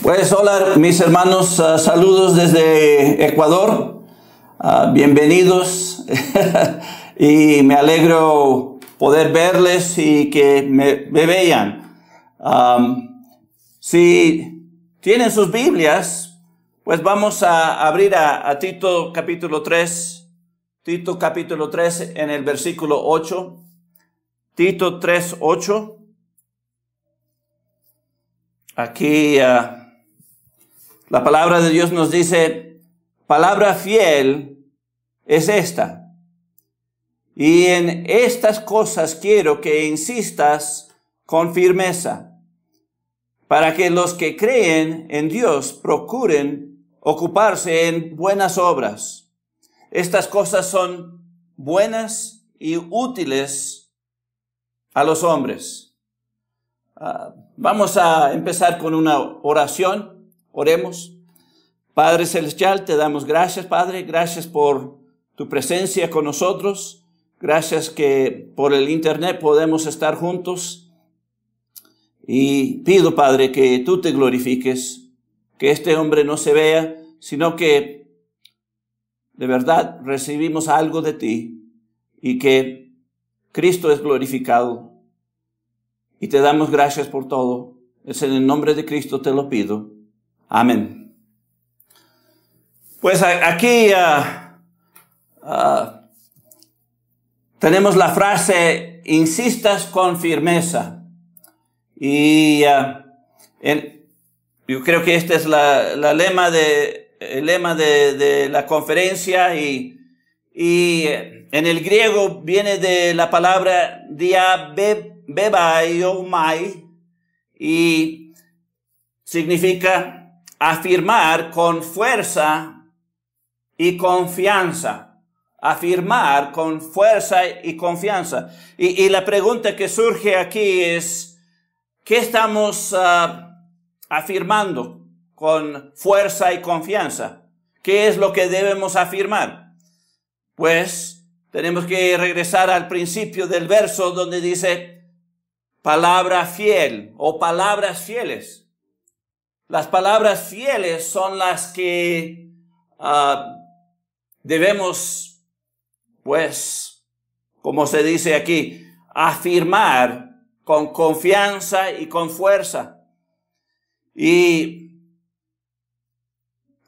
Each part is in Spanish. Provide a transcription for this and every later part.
Pues hola mis hermanos, saludos desde Ecuador, bienvenidos y me alegro poder verles y que me vean. Si tienen sus Biblias, pues vamos a abrir a Tito capítulo 3, Tito capítulo 3 en el versículo 8, Tito 3:8. Aquí la palabra de Dios nos dice, palabra fiel es esta. Y en estas cosas quiero que insistas con firmeza, para que los que creen en Dios procuren ocuparse en buenas obras. Estas cosas son buenas y útiles a los hombres. Vamos a empezar con una oración. Oremos. Padre Celestial, te damos gracias, Padre. Gracias por tu presencia con nosotros. Gracias que por el internet podemos estar juntos. Y pido, Padre, que tú te glorifiques, que este hombre no se vea, sino que de verdad recibimos algo de ti y que Cristo es glorificado. Y te damos gracias por todo. Es en el nombre de Cristo te lo pido. Amén. Pues aquí tenemos la frase, insistas con firmeza. Y yo creo que este es el lema de la conferencia y en el griego viene de la palabra diabebaiomai y significa afirmar con fuerza y confianza. Afirmar con fuerza y confianza. Y la pregunta que surge aquí es, ¿qué estamos afirmando con fuerza y confianza? ¿Qué es lo que debemos afirmar? Pues tenemos que regresar al principio del verso donde dice palabra fiel o palabras fieles. Las palabras fieles son las que debemos, pues, como se dice aquí, afirmar con confianza y con fuerza. Y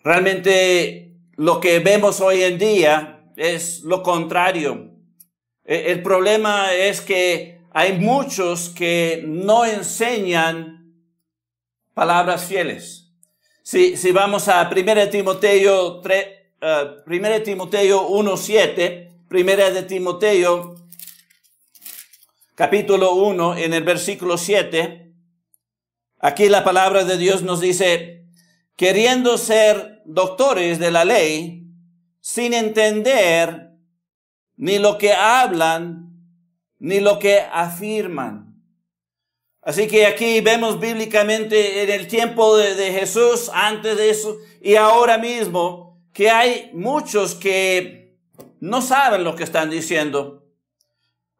realmente lo que vemos hoy en día es lo contrario. El problema es que hay muchos que no enseñan palabras fieles. Si vamos a 1 Timoteo 1:7, 1 de Timoteo, capítulo 1, en el versículo 7, aquí la palabra de Dios nos dice, queriendo ser doctores de la ley, sin entender ni lo que hablan, ni lo que afirman. Así que aquí vemos bíblicamente en el tiempo de Jesús, antes de eso y ahora mismo, que hay muchos que no saben lo que están diciendo.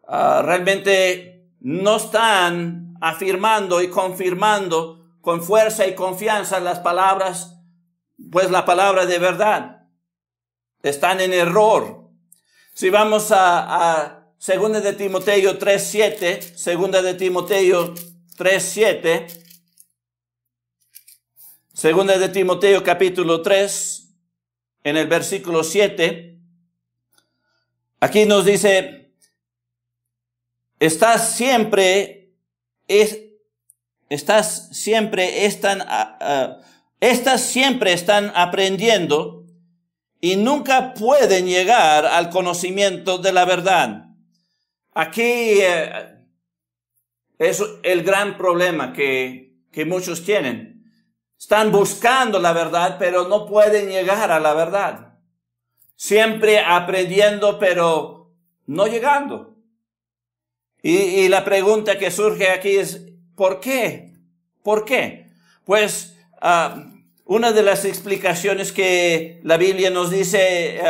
Realmente no están afirmando y confirmando con fuerza y confianza las palabras, pues la palabra de verdad. Están en error. Si vamos a 2 de Timoteo 3:7, 2 de Timoteo 3:7, 2 de Timoteo capítulo 3, en el versículo 7, aquí nos dice, estas siempre están aprendiendo y nunca pueden llegar al conocimiento de la verdad. Aquí es el gran problema que muchos tienen. Están buscando la verdad, pero no pueden llegar a la verdad. Siempre aprendiendo, pero no llegando. Y la pregunta que surge aquí es, ¿por qué? ¿Por qué? Pues una de las explicaciones que la Biblia nos dice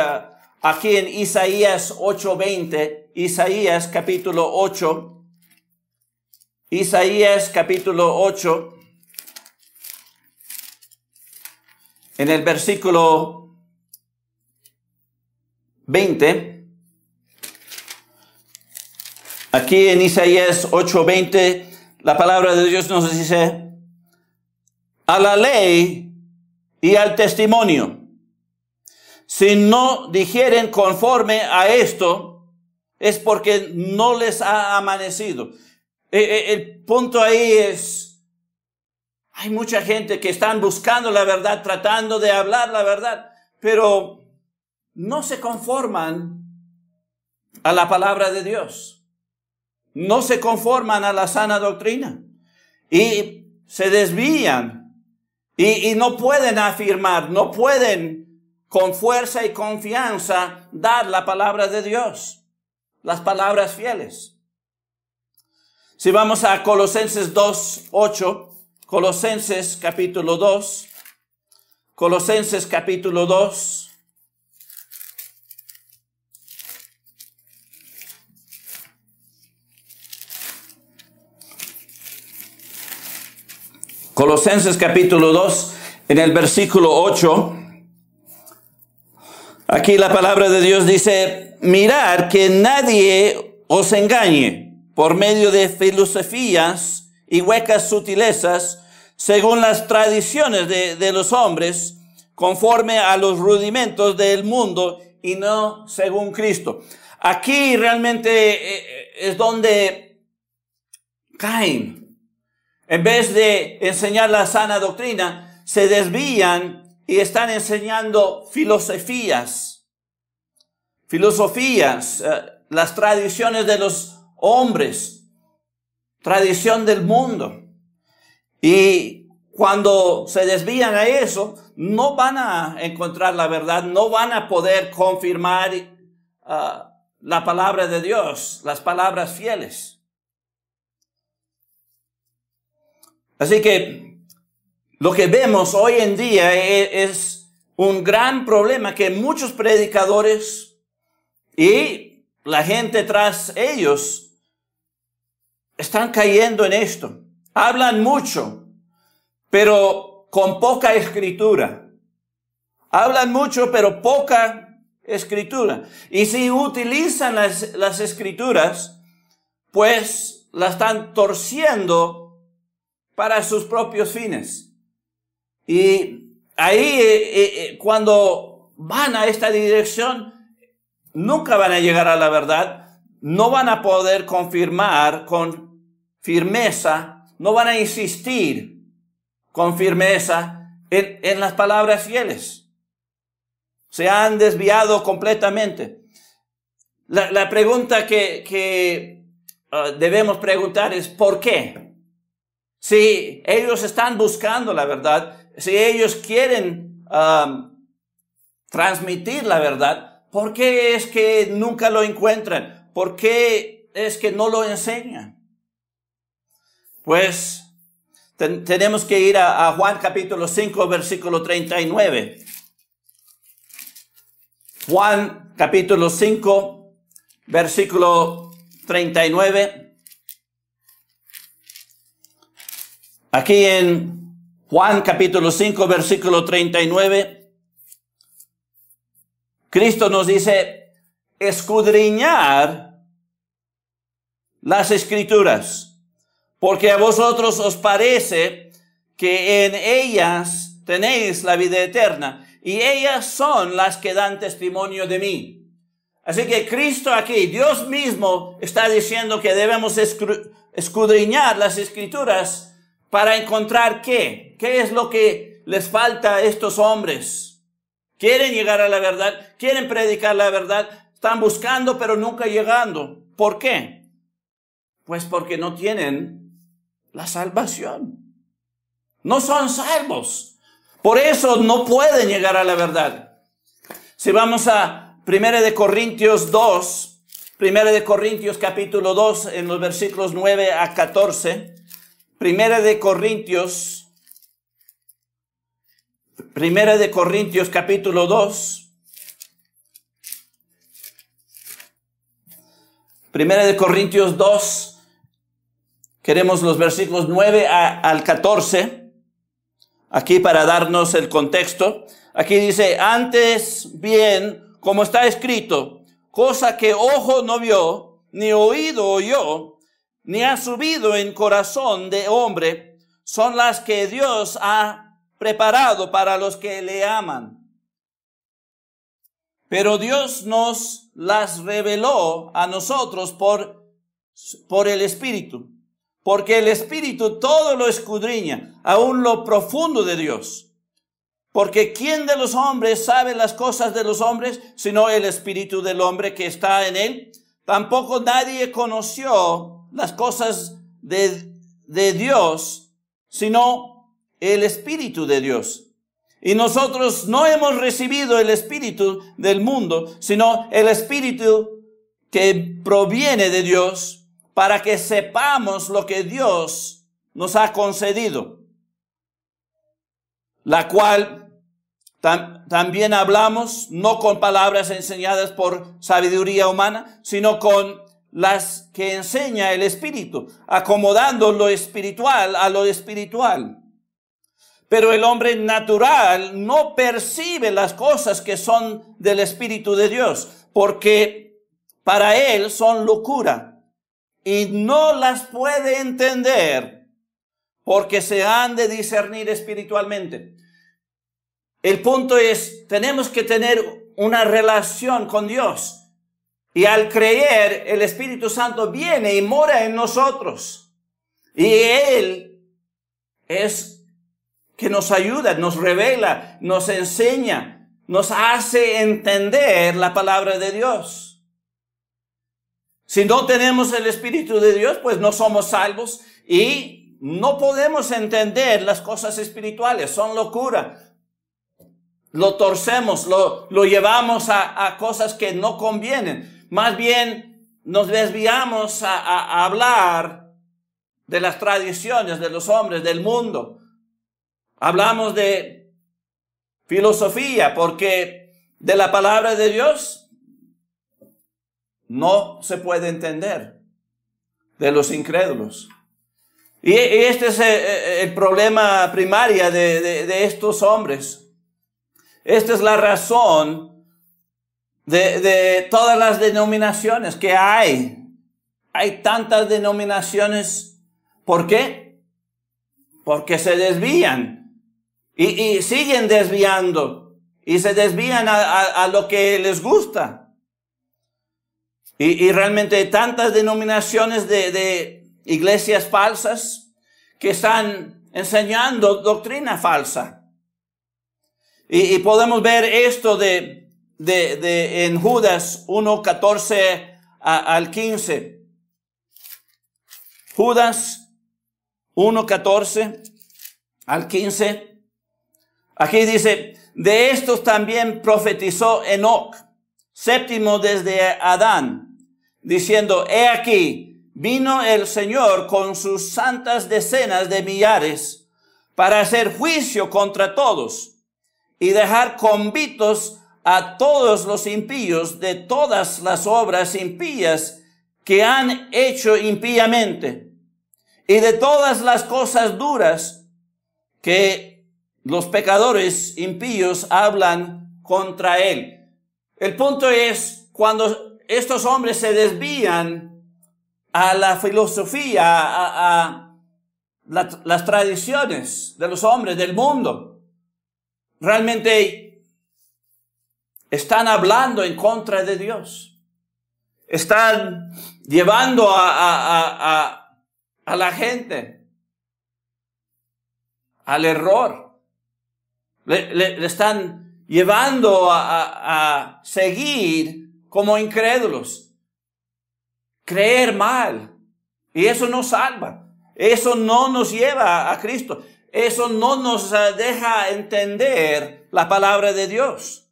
aquí en Isaías 8:20, Isaías capítulo 8, Isaías capítulo 8, en el versículo 20, aquí en Isaías 8:20, la palabra de Dios nos dice: a la ley y al testimonio, si no dijeren conforme a esto, es porque no les ha amanecido. El punto ahí es, hay mucha gente que están buscando la verdad, tratando de hablar la verdad, pero no se conforman a la palabra de Dios. No se conforman a la sana doctrina. Y se desvían. Y no pueden afirmar, no pueden con fuerza y confianza dar la palabra de Dios, las palabras fieles. Si vamos a Colosenses 2:8, Colosenses capítulo 2, Colosenses capítulo 2. Colosenses capítulo 2, en el versículo 8, aquí la palabra de Dios dice: mirad que nadie os engañe por medio de filosofías y huecas sutilezas, según las tradiciones de los hombres, conforme a los rudimentos del mundo y no según Cristo. Aquí realmente es donde caen. En vez de enseñar la sana doctrina, se desvían y están enseñando filosofías, las tradiciones de los hombres, tradición del mundo. Y cuando se desvían a eso, no van a encontrar la verdad, no van a poder confirmar la palabra de Dios, las palabras fieles. Así que lo que vemos hoy en día es un gran problema, que muchos predicadores y la gente tras ellos están cayendo en esto. Hablan mucho, pero con poca escritura. Hablan mucho, pero poca escritura. Y si utilizan las escrituras, pues la están torciendo para sus propios fines. Y ahí, cuando van a esta dirección, nunca van a llegar a la verdad, no van a poder confirmar con firmeza, no van a insistir con firmeza en las palabras fieles. Se han desviado completamente. La pregunta que debemos preguntar es: ¿por qué? Si ellos están buscando la verdad, si ellos quieren transmitir la verdad, ¿por qué es que nunca lo encuentran? ¿Por qué es que no lo enseñan? Pues tenemos que ir a Juan capítulo 5, versículo 39. Juan capítulo 5, versículo 39. Aquí en Juan capítulo 5, versículo 39, Cristo nos dice: escudriñar las escrituras, porque a vosotros os parece que en ellas tenéis la vida eterna, y ellas son las que dan testimonio de mí. Así que Cristo aquí, Dios mismo, está diciendo que debemos escudriñar las escrituras para encontrar ¿qué? ¿Qué es lo que les falta a estos hombres? Quieren llegar a la verdad, quieren predicar la verdad, están buscando pero nunca llegando. ¿Por qué? Pues porque no tienen la salvación. No son salvos. Por eso no pueden llegar a la verdad. Si vamos a 1 Corintios 2, 1 Corintios capítulo 2, en los versículos 9 a 14, 1 Corintios capítulo 2, 1 Corintios 2, queremos los versículos 9 al 14. aquí para darnos el contexto. Aquí dice, antes bien, como está escrito, cosa que ojo no vio, ni oído oyó, ni ha subido en corazón de hombre, son las que Dios ha preparado para los que le aman. Pero Dios nos las reveló a nosotros por el Espíritu, porque el Espíritu todo lo escudriña, aún lo profundo de Dios. Porque ¿quién de los hombres sabe las cosas de los hombres, sino el Espíritu del hombre que está en él? Tampoco nadie conoció las cosas de Dios, sino el Espíritu de Dios. Y nosotros no hemos recibido el Espíritu del mundo, sino el Espíritu que proviene de Dios, para que sepamos lo que Dios nos ha concedido, la cual también hablamos, no con palabras enseñadas por sabiduría humana, sino con las que enseña el Espíritu, acomodando lo espiritual a lo espiritual. Pero el hombre natural no percibe las cosas que son del Espíritu de Dios, porque para él son locura y no las puede entender, porque se han de discernir espiritualmente. El punto es, tenemos que tener una relación con Dios, y al creer, el Espíritu Santo viene y mora en nosotros, y Él es que nos ayuda, nos revela, nos enseña, nos hace entender la palabra de Dios. Si no tenemos el Espíritu de Dios, pues no somos salvos y no podemos entender las cosas espirituales, son locura. Lo torcemos, lo llevamos a cosas que no convienen. Más bien nos desviamos a hablar de las tradiciones de los hombres, del mundo. Hablamos de filosofía, porque de la palabra de Dios no se puede entender de los incrédulos. Y este es el problema primario de estos hombres. Esta es la razón de todas las denominaciones que hay. Hay tantas denominaciones. ¿Por qué? Porque se desvían. Y siguen desviando. Y se desvían a lo que les gusta. Y realmente hay tantas denominaciones de iglesias falsas que están enseñando doctrina falsa. Y podemos ver esto en Judas 1:14 al 15. Judas 1:14 al 15. Aquí dice, de estos también profetizó Enoc, séptimo desde Adán, diciendo, he aquí, vino el Señor con sus santas decenas de millares para hacer juicio contra todos y dejar convictos a todos los impíos de todas las obras impías que han hecho impíamente y de todas las cosas duras que los pecadores impíos hablan contra él. El punto es, cuando estos hombres se desvían a la filosofía, a las tradiciones de los hombres del mundo, realmente están hablando en contra de Dios. Están llevando a la gente al error. Le están llevando a seguir como incrédulos, creer mal. Y eso no salva. Eso no nos lleva a Cristo. Eso no nos deja entender la palabra de Dios.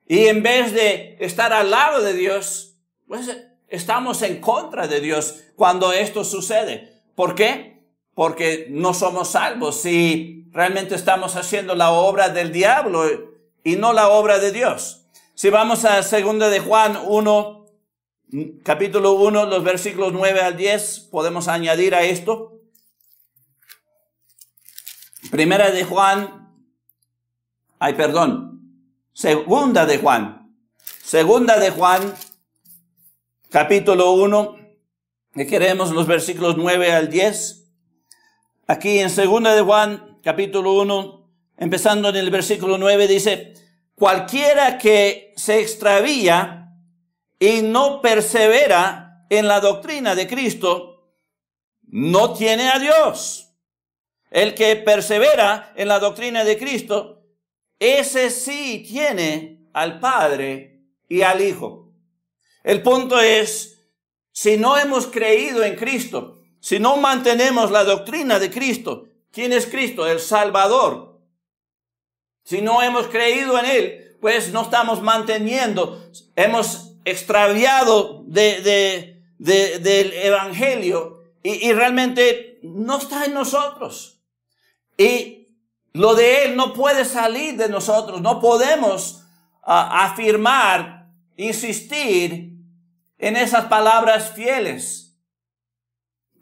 Y en vez de estar al lado de Dios, pues estamos en contra de Dios cuando esto sucede. ¿Por qué? Porque no somos salvos si realmente estamos haciendo la obra del diablo y no la obra de Dios. Si vamos a 2 de Juan 1, capítulo 1, los versículos 9 al 10, podemos añadir a esto. Primera de Juan, Segunda de Juan. Segunda de Juan, capítulo 1, que queremos los versículos 9 al 10. Aquí en Segunda de Juan, capítulo 1, empezando en el versículo 9, dice: cualquiera que se extravía y no persevera en la doctrina de Cristo, no tiene a Dios. El que persevera en la doctrina de Cristo, ese sí tiene al Padre y al Hijo. El punto es, si no hemos creído en Cristo, si no mantenemos la doctrina de Cristo, ¿quién es Cristo? El Salvador. Si no hemos creído en Él, pues no estamos manteniendo, hemos extraviado del Evangelio y realmente no está en nosotros. Y lo de Él no puede salir de nosotros. No podemos afirmar, insistir en esas palabras fieles.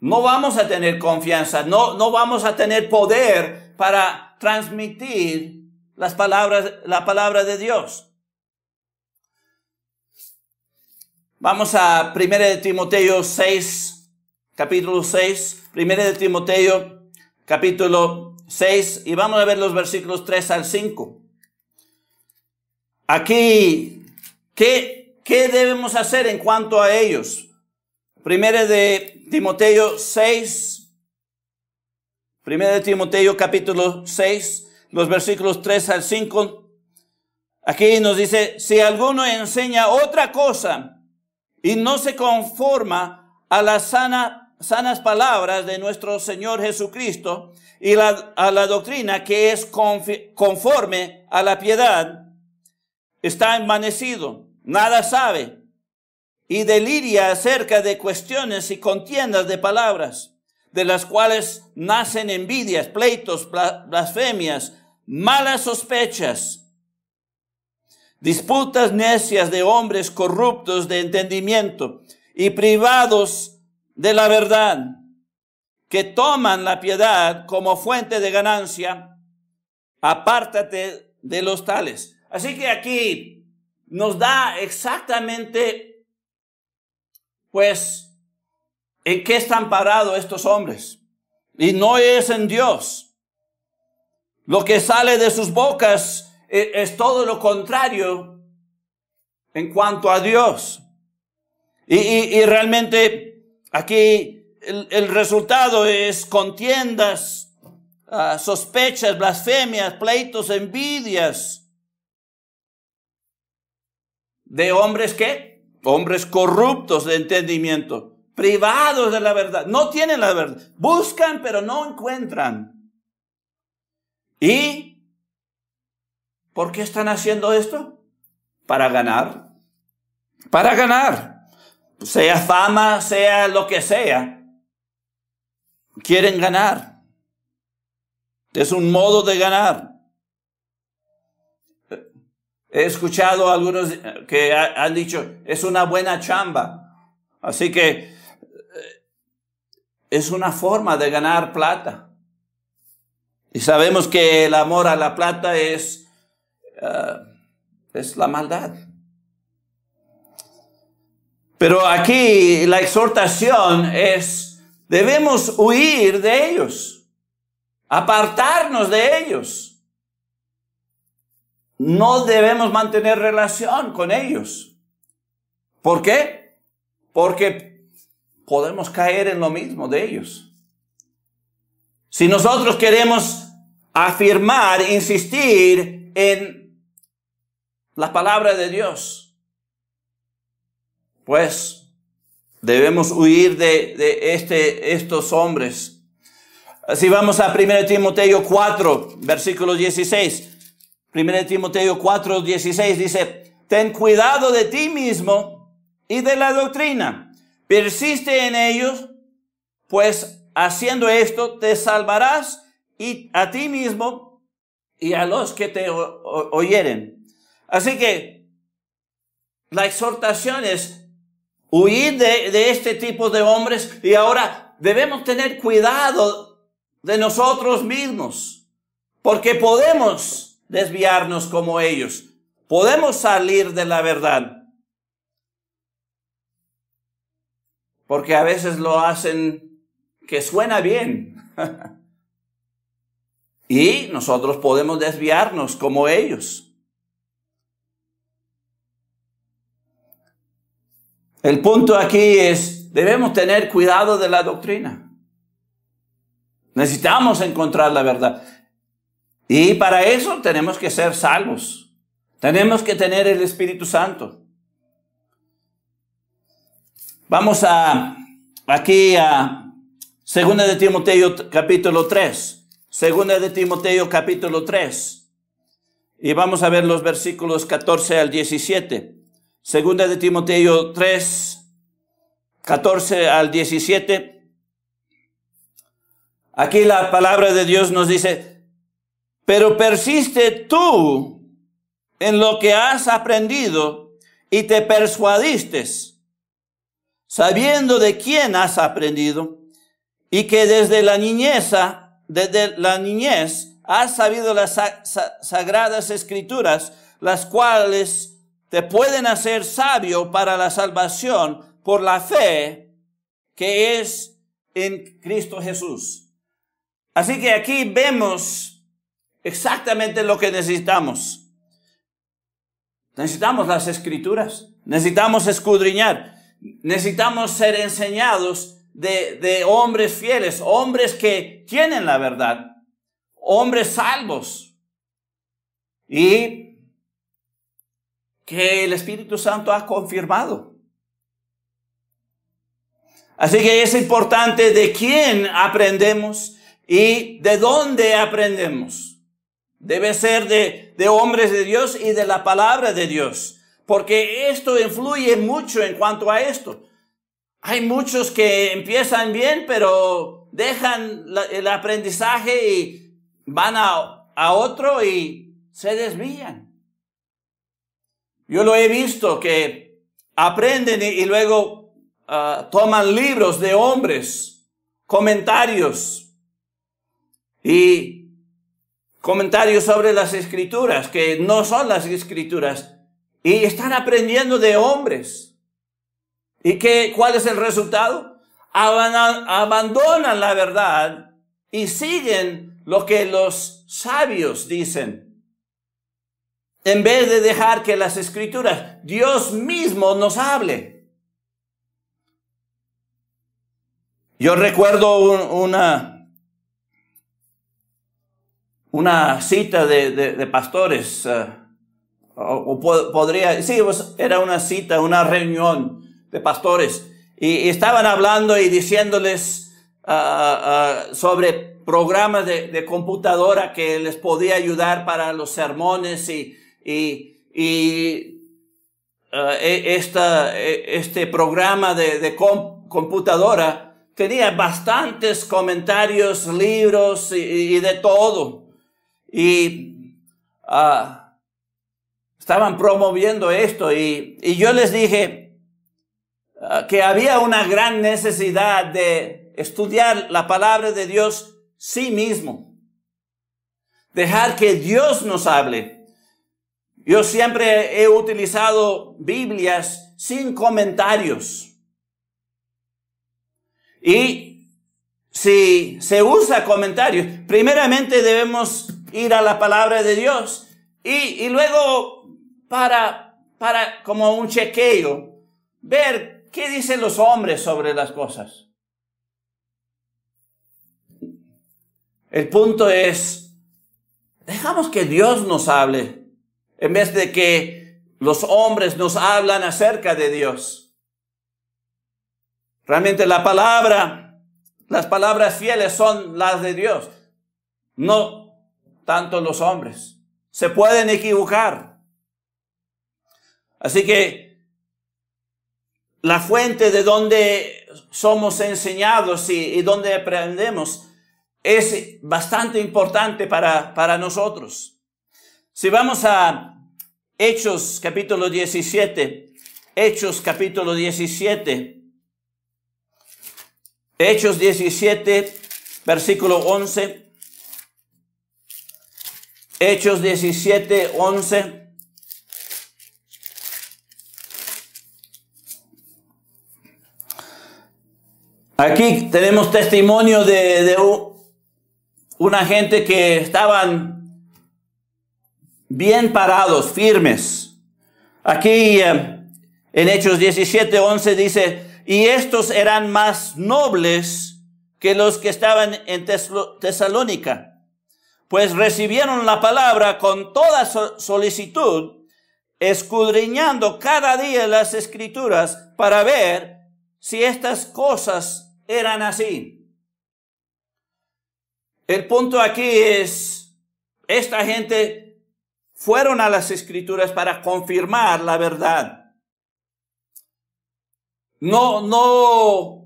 No vamos a tener confianza, no vamos a tener poder para transmitir la palabra de Dios. Vamos a 1 de Timoteo 6, capítulo 6. 1 de Timoteo, capítulo 6, y vamos a ver los versículos 3 al 5. Aquí, ¿qué debemos hacer en cuanto a ellos? 1 de Timoteo 6, 1 de Timoteo capítulo 6, los versículos 3 al 5. Aquí nos dice: si alguno enseña otra cosa y no se conforma a las sanas palabras de nuestro Señor Jesucristo y a la doctrina que es conforme a la piedad, está envanecido, nada sabe, y deliria acerca de cuestiones y contiendas de palabras, de las cuales nacen envidias, pleitos, blasfemias, malas sospechas, disputas necias de hombres corruptos de entendimiento y privados de la verdad, que toman la piedad como fuente de ganancia. Apártate de los tales. Así que aquí nos da exactamente, pues, en qué están parados estos hombres. Y no es en Dios. Lo que sale de sus bocas es todo lo contrario en cuanto a Dios. Y realmente aquí el resultado es contiendas, sospechas, blasfemias, pleitos, envidias. ¿De hombres qué? Hombres corruptos de entendimiento, privados de la verdad. No tienen la verdad. Buscan, pero no encuentran. ¿Y por qué están haciendo esto? Para ganar. Para ganar. Sea fama, sea lo que sea. Quieren ganar. Es un modo de ganar. He escuchado a algunos que han dicho, es una buena chamba. Así que es una forma de ganar plata. Y sabemos que el amor a la plata es la maldad. Pero aquí la exhortación es, debemos huir de ellos, apartarnos de ellos. No debemos mantener relación con ellos. ¿Por qué? Porque podemos caer en lo mismo de ellos. Si nosotros queremos afirmar, insistir en la palabra de Dios, pues debemos huir de estos hombres. Así vamos a 1 Timoteo 4, versículo 16. 1 Timoteo 4, 16 dice: ten cuidado de ti mismo y de la doctrina. Persiste en ellos, pues haciendo esto te salvarás y a ti mismo y a los que te oyeren. Así que la exhortación es huir de este tipo de hombres, y ahora debemos tener cuidado de nosotros mismos. Porque podemos desviarnos como ellos. Podemos salir de la verdad. Porque a veces lo hacen que suena bien. Y nosotros podemos desviarnos como ellos. El punto aquí es, debemos tener cuidado de la doctrina. Necesitamos encontrar la verdad. Y para eso tenemos que ser salvos. Tenemos que tener el Espíritu Santo. Vamos aquí a 2 de Timoteo capítulo 3. 2 de Timoteo capítulo 3. Y vamos a ver los versículos 14 al 17. 2 de Timoteo 3, 14 al 17. Aquí la palabra de Dios nos dice, pero persiste tú en lo que has aprendido y te persuadiste, sabiendo de quién has aprendido y que desde la niñez has sabido las sagradas escrituras, las cuales te pueden hacer sabio para la salvación por la fe que es en Cristo Jesús. Así que aquí vemos exactamente lo que necesitamos. Necesitamos las escrituras, necesitamos escudriñar, necesitamos ser enseñados de hombres fieles, hombres que tienen la verdad, hombres salvos y que el Espíritu Santo ha confirmado. Así que es importante de quién aprendemos y de dónde aprendemos. Debe ser de hombres de Dios y de la palabra de Dios, porque esto influye mucho en cuanto a esto. Hay muchos que empiezan bien, pero dejan el aprendizaje y van a otro y se desvían. Yo lo he visto que aprenden y luego toman libros de hombres, comentarios y comentarios sobre las escrituras, que no son las escrituras, y están aprendiendo de hombres. ¿Y cuál es el resultado? Abandonan la verdad y siguen lo que los sabios dicen, en vez de dejar que las escrituras, Dios mismo nos hable. Yo recuerdo una cita de pastores, era una cita, una reunión de pastores, y estaban hablando y diciéndoles sobre programas de computadora que les podía ayudar para los sermones este programa de computadora tenía bastantes comentarios, libros y de todo. Y estaban promoviendo esto y yo les dije que había una gran necesidad de estudiar la palabra de Dios sí mismo. Dejar que Dios nos hable. Yo siempre he utilizado Biblias sin comentarios. Y si se usa comentarios, primeramente debemos ir a la palabra de Dios y luego para como un chequeo, ver qué dicen los hombres sobre las cosas. El punto es, dejamos que Dios nos hable, en vez de que los hombres nos hablan acerca de Dios. Realmente las palabras fieles son las de Dios, no tanto los hombres. Se pueden equivocar. Así que la fuente de donde somos enseñados y donde aprendemos es bastante importante para nosotros. Si vamos a Hechos capítulo 17, Hechos capítulo 17, Hechos 17, versículo 11. Hechos 17:11. Aquí tenemos testimonio de una gente que estaban bien parados, firmes. Aquí en Hechos 17:11 dice, y estos eran más nobles que los que estaban en Tesalónica, pues recibieron la palabra con toda solicitud, escudriñando cada día las Escrituras para ver si estas cosas eran así. El punto aquí es, esta gente fueron a las Escrituras para confirmar la verdad. No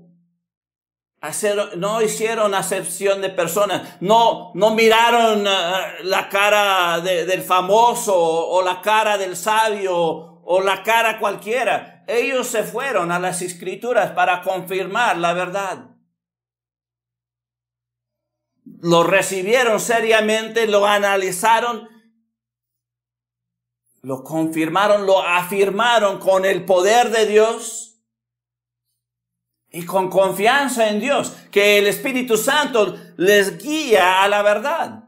hicieron acepción de personas. No miraron la cara del famoso o la cara del sabio o la cara cualquiera. Ellos se fueron a las Escrituras para confirmar la verdad. Lo recibieron seriamente, lo analizaron, lo confirmaron, lo afirmaron con el poder de Dios y con confianza en Dios, que el Espíritu Santo les guía a la verdad.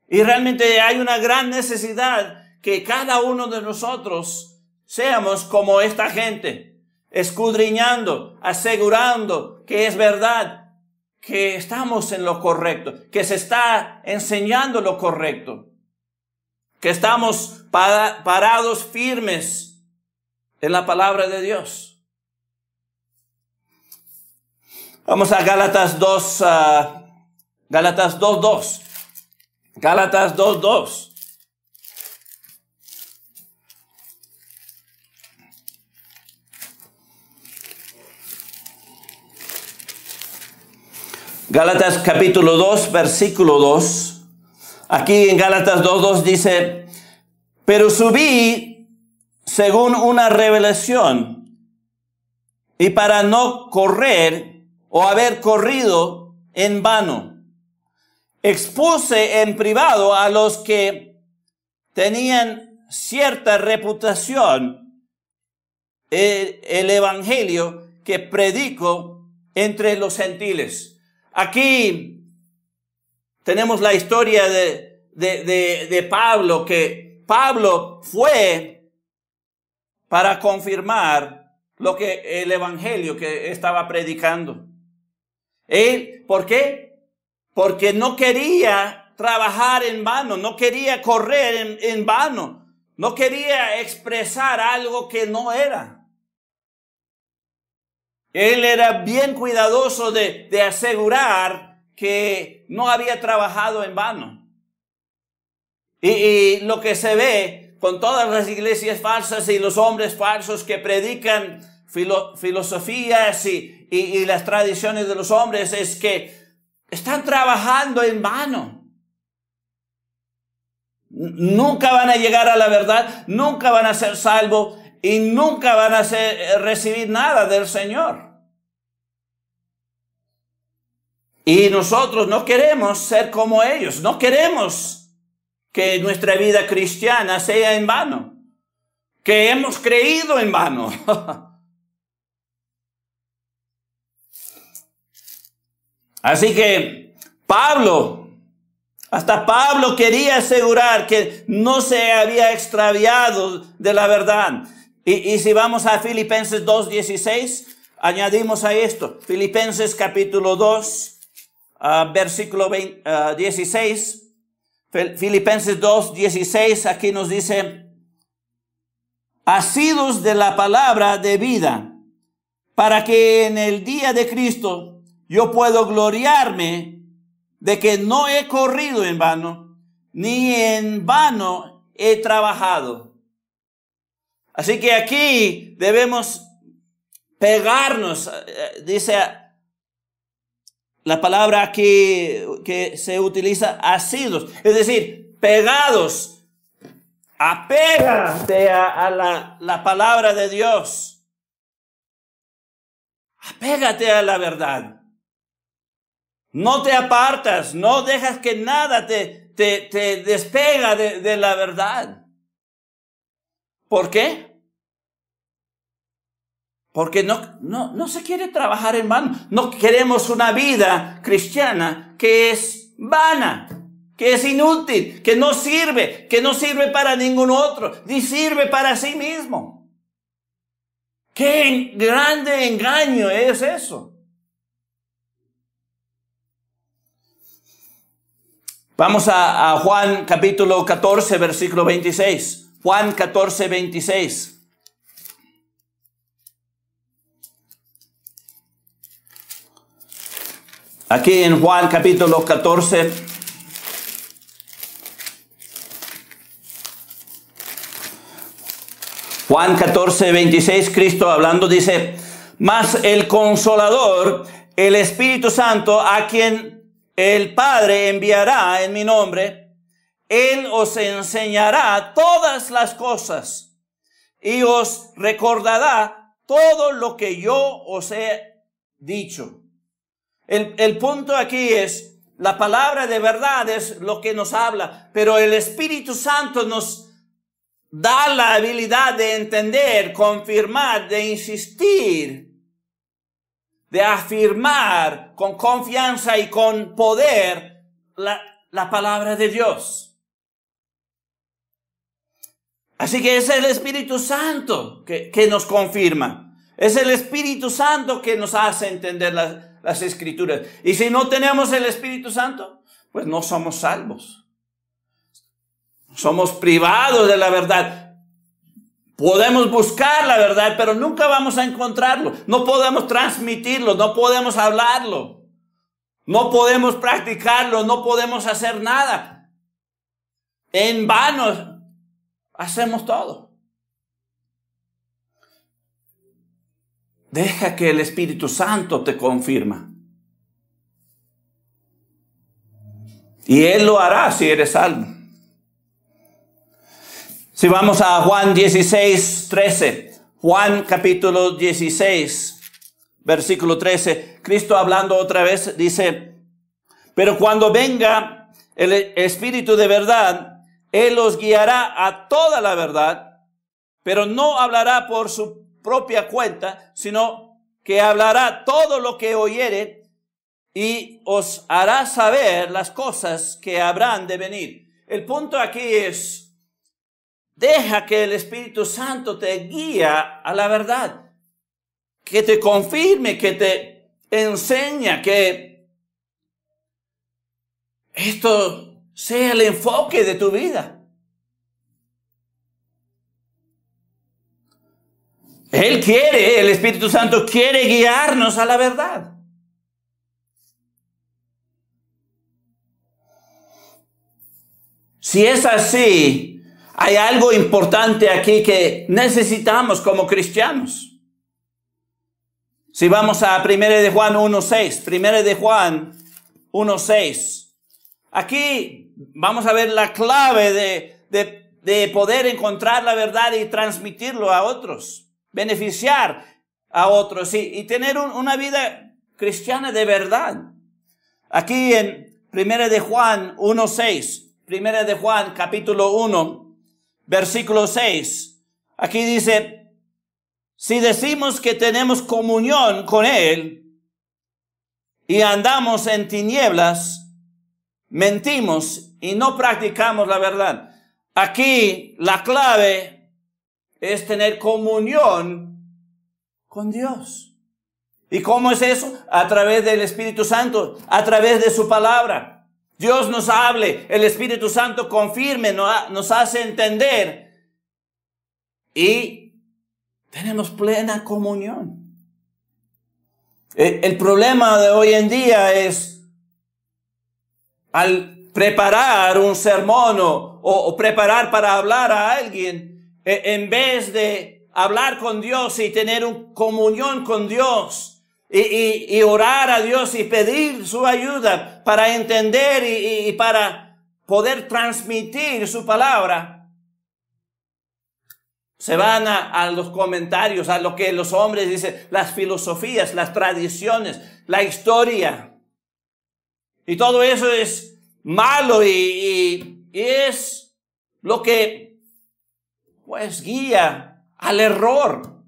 Y realmente hay una gran necesidad que cada uno de nosotros seamos como esta gente, escudriñando, asegurando que es verdad, que estamos en lo correcto, que se está enseñando lo correcto, que estamos parados firmes en la palabra de Dios. Vamos a Gálatas 2:2. Gálatas 2:2. Gálatas capítulo 2, versículo 2. Aquí en Gálatas 2:2 dice, pero subí según una revelación, y para no correr o haber corrido en vano, expuse en privado a los que tenían cierta reputación el evangelio que predico entre los gentiles. Aquí tenemos la historia de Pablo, que Pablo fue para confirmar lo que el evangelio que estaba predicando. ¿Por qué? Porque no quería trabajar en vano, no quería correr en vano, no quería expresar algo que no era. Él era bien cuidadoso de asegurar que no había trabajado en vano. Y lo que se ve con todas las iglesias falsas y los hombres falsos que predican filosofías y las tradiciones de los hombres es que están trabajando en vano. Nunca van a llegar a la verdad, nunca van a ser salvos y nunca van a recibir nada del Señor. Y nosotros no queremos ser como ellos, no queremos que nuestra vida cristiana sea en vano, que hemos creído en vano. Así que hasta Pablo quería asegurar que no se había extraviado de la verdad. Y si vamos a Filipenses 2:16, añadimos a esto, Filipenses capítulo 2, versículo 16, Filipenses 2:16, aquí nos dice, asidos de la palabra de vida, para que en el día de Cristo yo puedo gloriarme de que no he corrido en vano, ni en vano he trabajado. Así que aquí debemos pegarnos, dice la palabra aquí que se utiliza, asidos, es decir, pegados. Apégate a la palabra de Dios. Apégate a la verdad. No te apartas, no dejas que nada te despega de la verdad. ¿Por qué? Porque no se quiere trabajar en vano. No queremos una vida cristiana que es vana, que es inútil, que no sirve para ningún otro, ni sirve para sí mismo. ¡Qué grande engaño es eso! Vamos a Juan capítulo 14, versículo 26. Juan 14, 26. Aquí en Juan capítulo 14. Juan 14, 26, Cristo hablando dice, mas el Consolador, el Espíritu Santo, a quien el Padre enviará en mi nombre, Él os enseñará todas las cosas y os recordará todo lo que yo os he dicho. El punto aquí es, la palabra de verdad es lo que nos habla, pero el Espíritu Santo nos da la habilidad de entender, confirmar, de insistir, de afirmar con confianza y con poder la palabra de Dios. Así que es el Espíritu Santo que nos confirma. Es el Espíritu Santo que nos hace entender las Escrituras. Y si no tenemos el Espíritu Santo, pues no somos salvos. Somos privados de la verdad. Podemos buscar la verdad, pero nunca vamos a encontrarlo. No podemos transmitirlo, no podemos hablarlo. No podemos practicarlo, no podemos hacer nada. En vano hacemos todo. Deja que el Espíritu Santo te confirma. Y Él lo hará si eres salvo. Si vamos a Juan 16, 13. Juan capítulo 16, versículo 13. Cristo hablando otra vez dice, pero cuando venga el Espíritu de verdad, Él os guiará a toda la verdad, pero no hablará por su propia cuenta, sino que hablará todo lo que oyere y os hará saber las cosas que habrán de venir. El punto aquí es, deja que el Espíritu Santo te guíe a la verdad, que te confirme, que te enseña, que esto sea el enfoque de tu vida. El Espíritu Santo quiere guiarnos a la verdad. Si es así, hay algo importante aquí que necesitamos como cristianos. Si vamos a 1 de Juan 1:6, 1 de Juan 1:6. Aquí vamos a ver la clave de poder encontrar la verdad y transmitirlo a otros, beneficiar a otros y tener una vida cristiana de verdad. Aquí en 1 de Juan 1:6, 1 de Juan capítulo 1, versículo 6, aquí dice, si decimos que tenemos comunión con Él y andamos en tinieblas, mentimos y no practicamos la verdad. Aquí la clave es tener comunión con Dios. ¿Y cómo es eso? A través del Espíritu Santo, a través de su palabra. Dios nos hable, el Espíritu Santo confirme, nos hace entender y tenemos plena comunión. El problema de hoy en día es al preparar un sermón o preparar para hablar a alguien, en vez de hablar con Dios y tener una comunión con Dios, y orar a Dios y pedir su ayuda para entender y para poder transmitir su palabra, se van a los comentarios, a lo que los hombres dicen, las filosofías, las tradiciones, la historia. Y todo eso es malo y es lo que pues guía al error.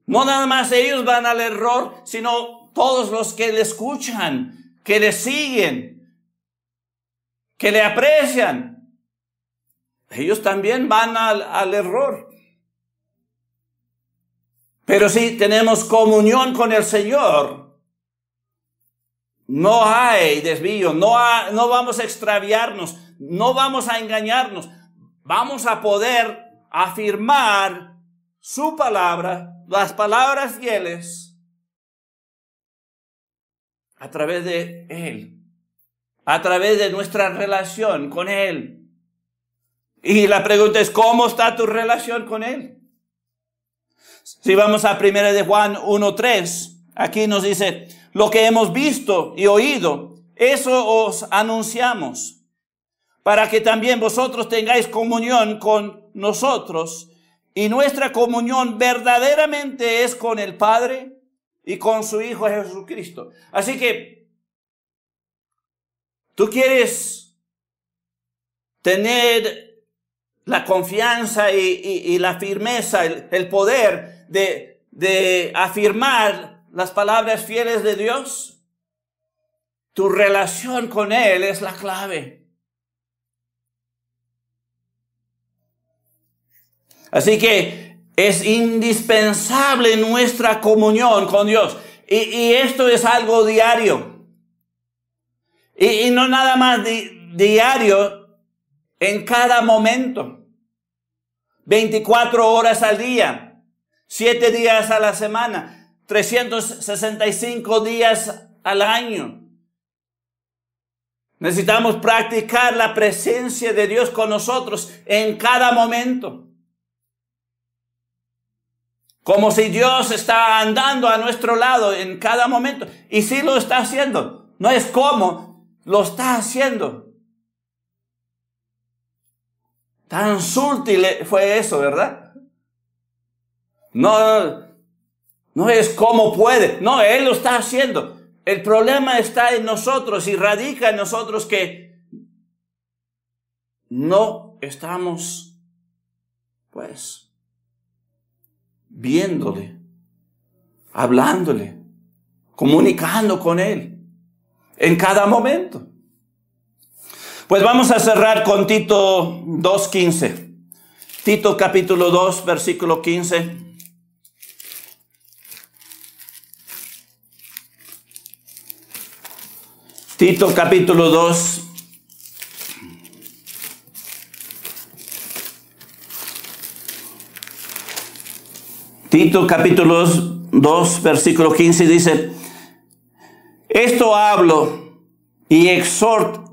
No nada más ellos van al error, sino todos los que le escuchan, que le siguen, que le aprecian. Ellos también van al error. Pero si tenemos comunión con el Señor, no hay desvío, no vamos a extraviarnos, no vamos a engañarnos. Vamos a poder afirmar su palabra, las palabras fieles, a través de Él, a través de nuestra relación con Él. Y la pregunta es, ¿cómo está tu relación con Él? Si vamos a 1 de Juan 1:3, aquí nos dice, lo que hemos visto y oído, eso os anunciamos, para que también vosotros tengáis comunión con nosotros. Y nuestra comunión verdaderamente es con el Padre y con su Hijo Jesucristo. Así que, tú quieres tener la confianza y la firmeza, el poder de afirmar las palabras fieles de Dios. Tu relación con Él es la clave. Así que es indispensable nuestra comunión con Dios. Y esto es algo diario. Y no nada más diario, en cada momento. 24 horas al día, 7 días a la semana, 365 días al año. Necesitamos practicar la presencia de Dios con nosotros en cada momento. Como si Dios está andando a nuestro lado en cada momento. Y sí lo está haciendo. No es como, lo está haciendo. Tan sutil fue eso, ¿verdad? No es como puede. No, Él lo está haciendo. El problema está en nosotros y radica en nosotros que no estamos, pues, viéndole, hablándole, comunicando con Él en cada momento. Pues vamos a cerrar con Tito 2:15. Tito capítulo 2, versículo 15. Tito capítulo 2. Tito capítulo 2, versículo 15 dice, esto hablo y exhorta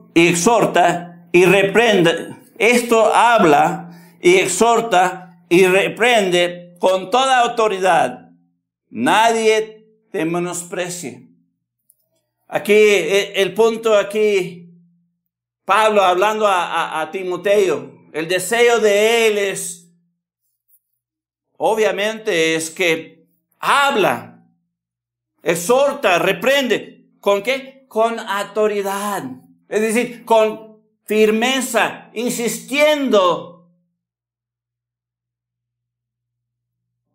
y reprende. Esto habla y exhorta y reprende con toda autoridad. Nadie te menosprecie. Aquí, el punto aquí, Pablo hablando a Timoteo, el deseo de él es, obviamente, es que habla, exhorta, reprende. ¿Con qué? Con autoridad. Es decir, con firmeza, insistiendo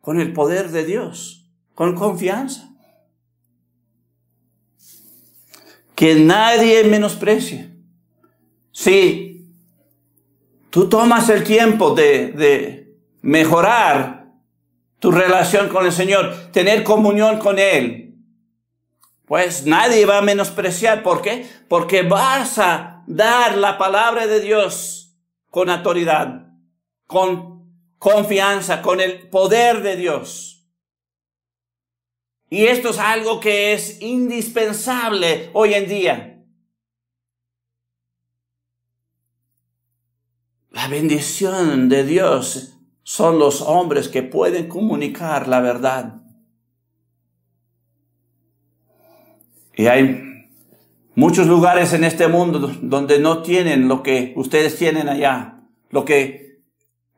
con el poder de Dios, con confianza. Que nadie menosprecie. Si tú tomas el tiempo de mejorar tu relación con el Señor, tener comunión con Él, pues nadie va a menospreciar. ¿Por qué? Porque vas a dar la palabra de Dios con autoridad, con confianza, con el poder de Dios. Y esto es algo que es indispensable hoy en día. La bendición de Dios son los hombres que pueden comunicar la verdad. Y hay muchos lugares en este mundo donde no tienen lo que ustedes tienen allá, lo que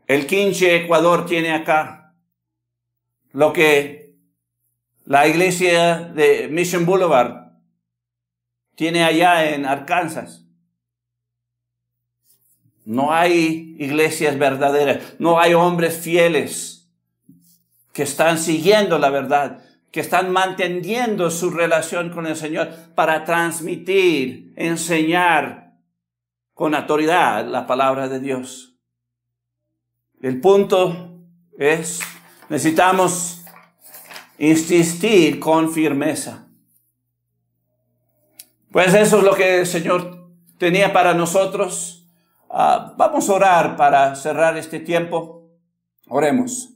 el Quinche Ecuador tiene acá, lo que la iglesia de Mission Boulevard tiene allá en Arkansas. No hay iglesias verdaderas, no hay hombres fieles que están siguiendo la verdad, que están manteniendo su relación con el Señor para transmitir, enseñar con autoridad la palabra de Dios. El punto es, necesitamos insistir con firmeza. Pues eso es lo que el Señor tenía para nosotros. Vamos a orar para cerrar este tiempo. Oremos.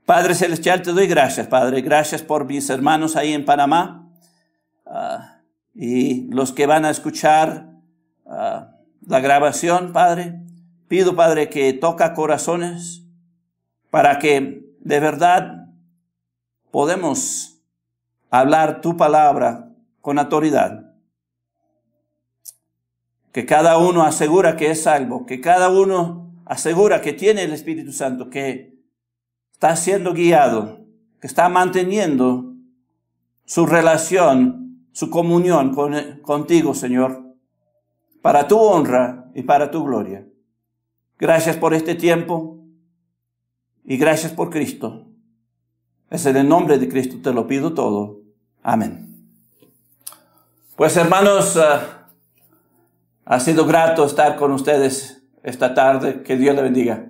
Padre Celestial, te doy gracias, Padre. Gracias por mis hermanos ahí en Panamá y los que van a escuchar la grabación, Padre. Pido, Padre, que toca corazones para que de verdad podemos hablar tu palabra con autoridad. Que cada uno asegura que es salvo, que cada uno asegura que tiene el Espíritu Santo, que está siendo guiado, que está manteniendo su relación, su comunión contigo, Señor, para tu honra y para tu gloria. Gracias por este tiempo y gracias por Cristo. Es en el nombre de Cristo te lo pido todo. Amén. Pues hermanos, ha sido grato estar con ustedes esta tarde. Que Dios le bendiga.